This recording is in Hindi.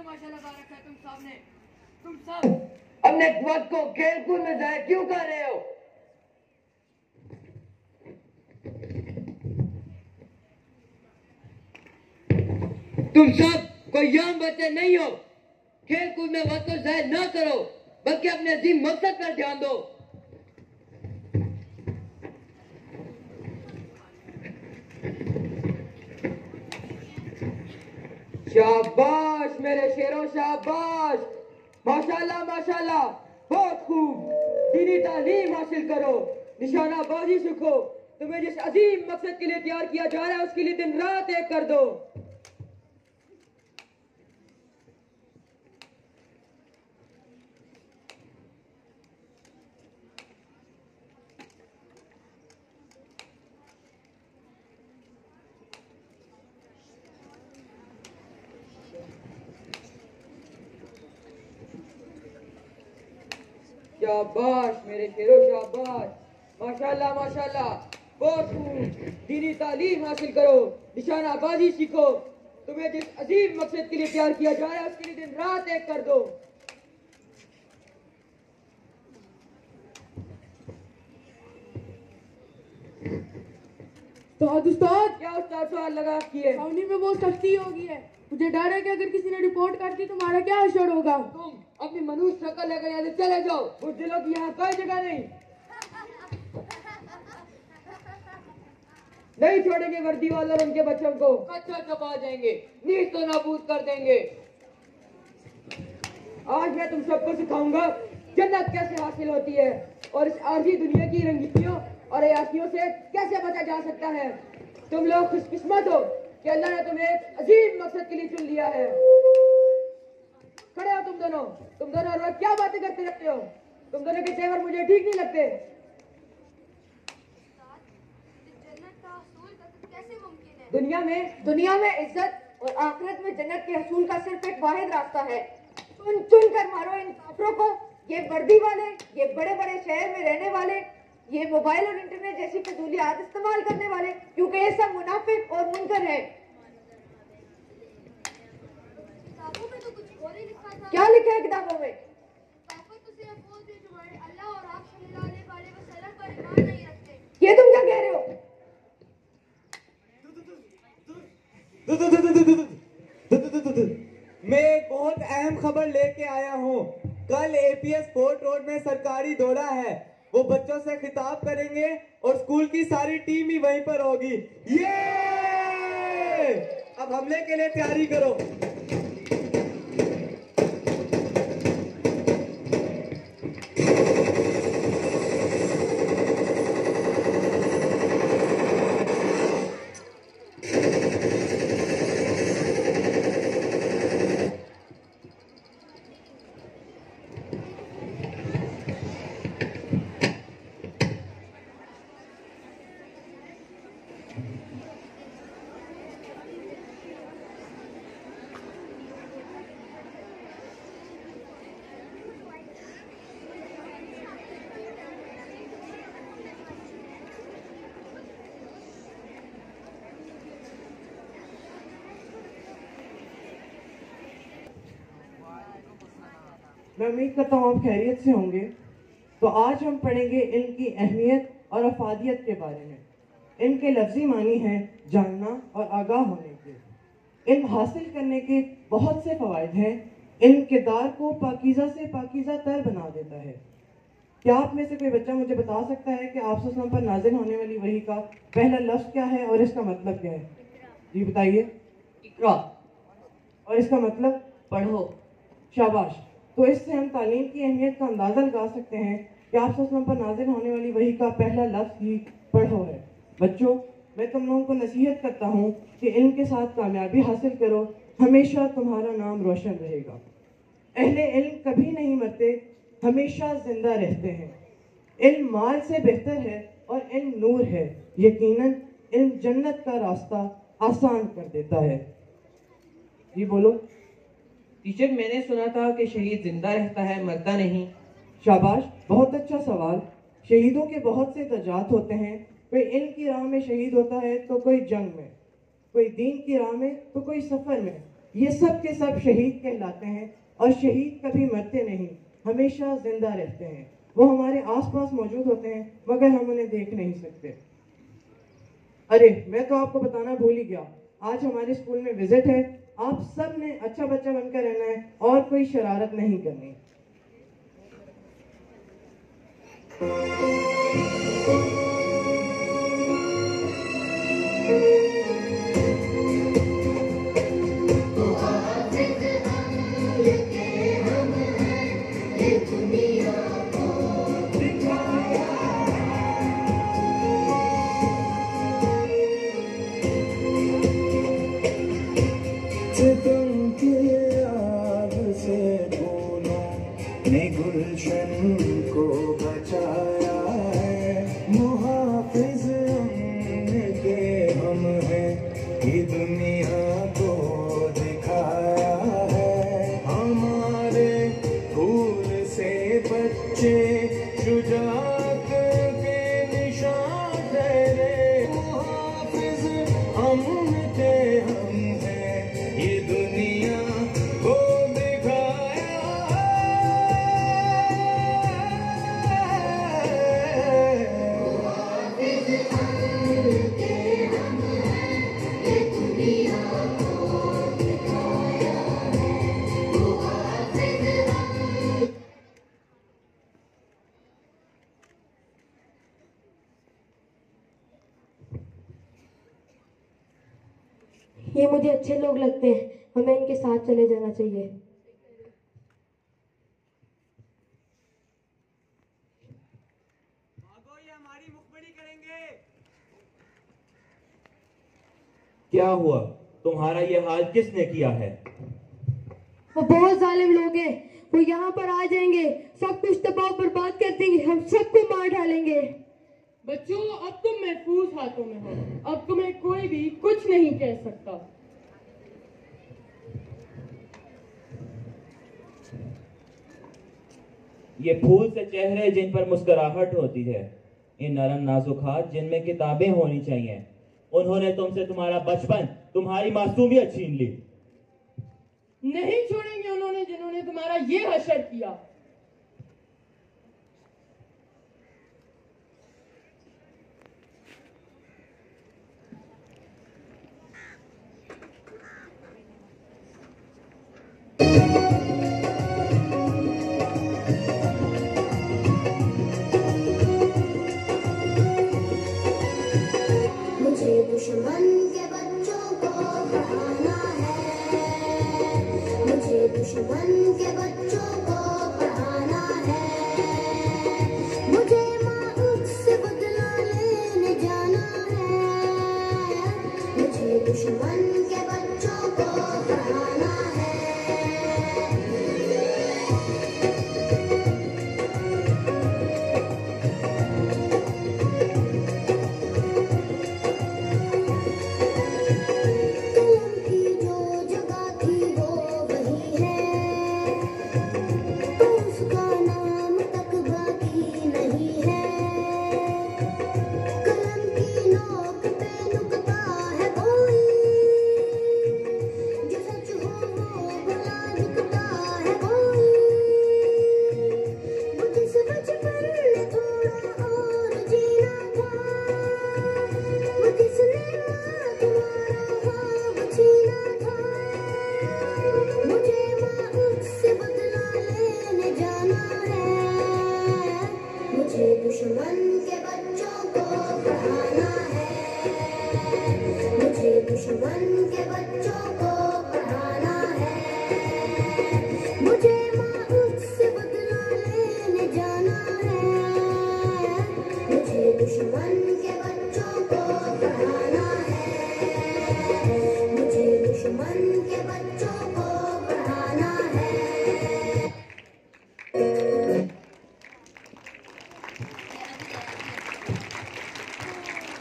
तमाशा लगा रखा है तुम सामने। तुम सब अपने वक्त को खेल कूद में जाया क्यों कर रहे हो? तुम सब कोई यंग बच्चे नहीं हो। खेल कूद में वक्त को जाया ना करो, बल्कि अपने अजीम मकसद पर ध्यान दो। शाबाश मेरे शेरों, शाबाश, माशाल्लाह माशाल्लाह, बहुत खूब। दीनी तालीम हासिल करो, निशानाबाजी सीखो। तुम्हें जिस अजीम मकसद के लिए तैयार किया जा रहा है उसके लिए दिन रात एक कर दो। शाबाश मेरे शेरों, शाबाश, माशाल्लाह माशाल्लाह, बहुत खूब। दीनी तालीम हासिल करो, निशानाबाजी सीखो। तुम्हें जिस अजीम मकसद के लिए तैयार किया जा रहा है उसके लिए दिन रात एक कर दो। तो उस्ताद क्या उस्ताद सवाल लगा किए? छावनी में बहुत सख्ती होगी है। मुझे डर है कि अगर किसी ने रिपोर्ट कर दी तो हमारा क्या असर होगा। तुम अपनी मनुष्य शक्ल लेकर यहाँ से चले जाओ। बुज़दिलों की यहाँ कोई जगह नहीं। नहीं छोड़ेंगे वर्दी वाले और उनके बच्चों को। कच्चा चबा जाएंगे, नीच तो नाबूद कर देंगे। आज मैं तुम सबको सिखाऊंगा जन्नत कैसे हासिल होती है और इस आर्जी दुनिया की रंगीनियों और अयाशियों से कैसे बचा जा सकता है। तुम लोग खुशकिस्मत हो कि अल्लाह ने तुम्हें एक अजीब मकसद के लिए चुन लिया है। खड़े हो तुम दोनों हर वक्त क्या बातें करते रहते हो? तुम दोनों के तेवर मुझे ठीक नहीं लगते। दुनिया में इज्जत और आखिरत में जन्नत के हसूल का सिर्फ एक वाहिद रास्ता है। चुन कर मारो इन काफिरों को। ये वर्दी वाले, ये बड़े बड़े शहर में रहने वाले, ये मोबाइल और इंटरनेट जैसी फजूलियात इस्तेमाल करने वाले, क्योंकि ये सब मुनाफिक और मुनकर है। किताबों में तो कुछ और ही लिखा था। क्या लिखा है किताबों में? काफिर तो सिर्फ वो थे जो हमारे अल्लाह और आप सल्लल्लाहु अलैहि वसल्लम पर ईमान नहीं रखते। ये तुम क्या कह रहे हो? मैं एक बहुत अहम खबर लेके आया हूँ। कल एपीएस फोर्ट रोड में सरकारी दौरा है। वो बच्चों से खिताब करेंगे और स्कूल की सारी टीम ही वहीं पर होगी। ये अब हमले के लिए तैयारी करो। मैं उम्मीद करता हूँ आप खैरियत से होंगे। तो आज हम पढ़ेंगे इल्म की अहमियत और अफादियत के बारे में। इल्म के लफ्जी मानी हैं जानना और आगाह होने के। इल्म हासिल करने के बहुत से फ़वाइद हैं। इल्म किरदार को पाकीज़ा से पाकीज़ा तर बना देता है। क्या आप में से कोई बच्चा मुझे बता सकता है कि आप सल्लल्लाहु अलैहि वसल्लम पर नाज़िल होने वाली वही का पहला लफ्ज़ क्या है और इसका मतलब क्या है? जी बताइए। इकरा। और इसका मतलब? पढ़ो। शाबाश। तो इससे हम तालीम की अहमियत का अंदाज़ा लगा सकते हैं कि आप सल्लल्लाहु अलैहि वसल्लम पर नाज़िल होने वाली वही का पहला लफ्ज़ ही पढ़ो है। बच्चों, मैं तुम लोगों को नसीहत करता हूँ कि इल्म के साथ कामयाबी हासिल करो, हमेशा तुम्हारा नाम रोशन रहेगा। अहले इल्म कभी नहीं मरते, हमेशा जिंदा रहते हैं। इल्म माल से बेहतर है और इल्म नूर है। यकीनन इल्म जन्नत का रास्ता आसान कर देता है। जी बोलो। टीचर, मैंने सुना था कि शहीद जिंदा रहता है, मरता नहीं। शाबाश, बहुत अच्छा सवाल। शहीदों के बहुत से दर्जात होते हैं। कोई इल्म की राह में शहीद होता है तो कोई जंग में, कोई दीन की राह में तो कोई सफ़र में। ये सब के सब शहीद कहलाते हैं और शहीद कभी मरते नहीं, हमेशा जिंदा रहते हैं। वो हमारे आसपास मौजूद होते हैं मगर हम उन्हें देख नहीं सकते। अरे मैं तो आपको बताना भूल ही गया, आज हमारे स्कूल में विजिट है। आप सब ने अच्छा बच्चा बनकर रहना है और कोई शरारत नहीं करनी। गुलशन को बचाया है, मुहाफिज के हम हैं, ये दुनिया को दिखाया है। हमारे फूल से बच्चे शुजाअत के निशान ठहरे, मुहाफिज हम के हम हैं, ये दुनिया को ये मुझे अच्छे लोग लगते हैं, हमें इनके साथ चले जाना चाहिए। भागो, ये हमारी मुखबिरी करेंगे। क्या हुआ? तुम्हारा ये हाल किसने किया है? वो बहुत जालिम लोग हैं, वो यहाँ पर आ जाएंगे, सब कुछ तबाह बर्बाद कर देंगे, हम सबको मार डालेंगे। बच्चों, अब तुम महफूज हाथों में हो, अब तुम्हें कोई भी कुछ नहीं कह सकता। ये फूल से चेहरे जिन पर मुस्कुराहट होती है, ये नरम नाजुक हाथ जिनमें किताबें होनी चाहिए, उन्होंने तुमसे तुम्हारा बचपन, तुम्हारी मासूमियत छीन ली। नहीं छोड़ेंगे उन्होंने जिन्होंने तुम्हारा ये हशर किया। दुश्मन के बच्चों को पढ़ाना है, मुझे दुश्मन के बच्चों को पढ़ाना है, मुझे माँ से बदला लेने जाना है, मुझे दुश्मन के बच्चों को पढ़ाना है। दुश्मन के बच्चों को पढ़ाना है, मुझे दुश्मन के बच्चों को पढ़ाना है, मुझे माँ से बदला लेने जाना है, मुझे दुश्मन के बच्चों को पढ़ाना है, मुझे दुश्मन के बच्चों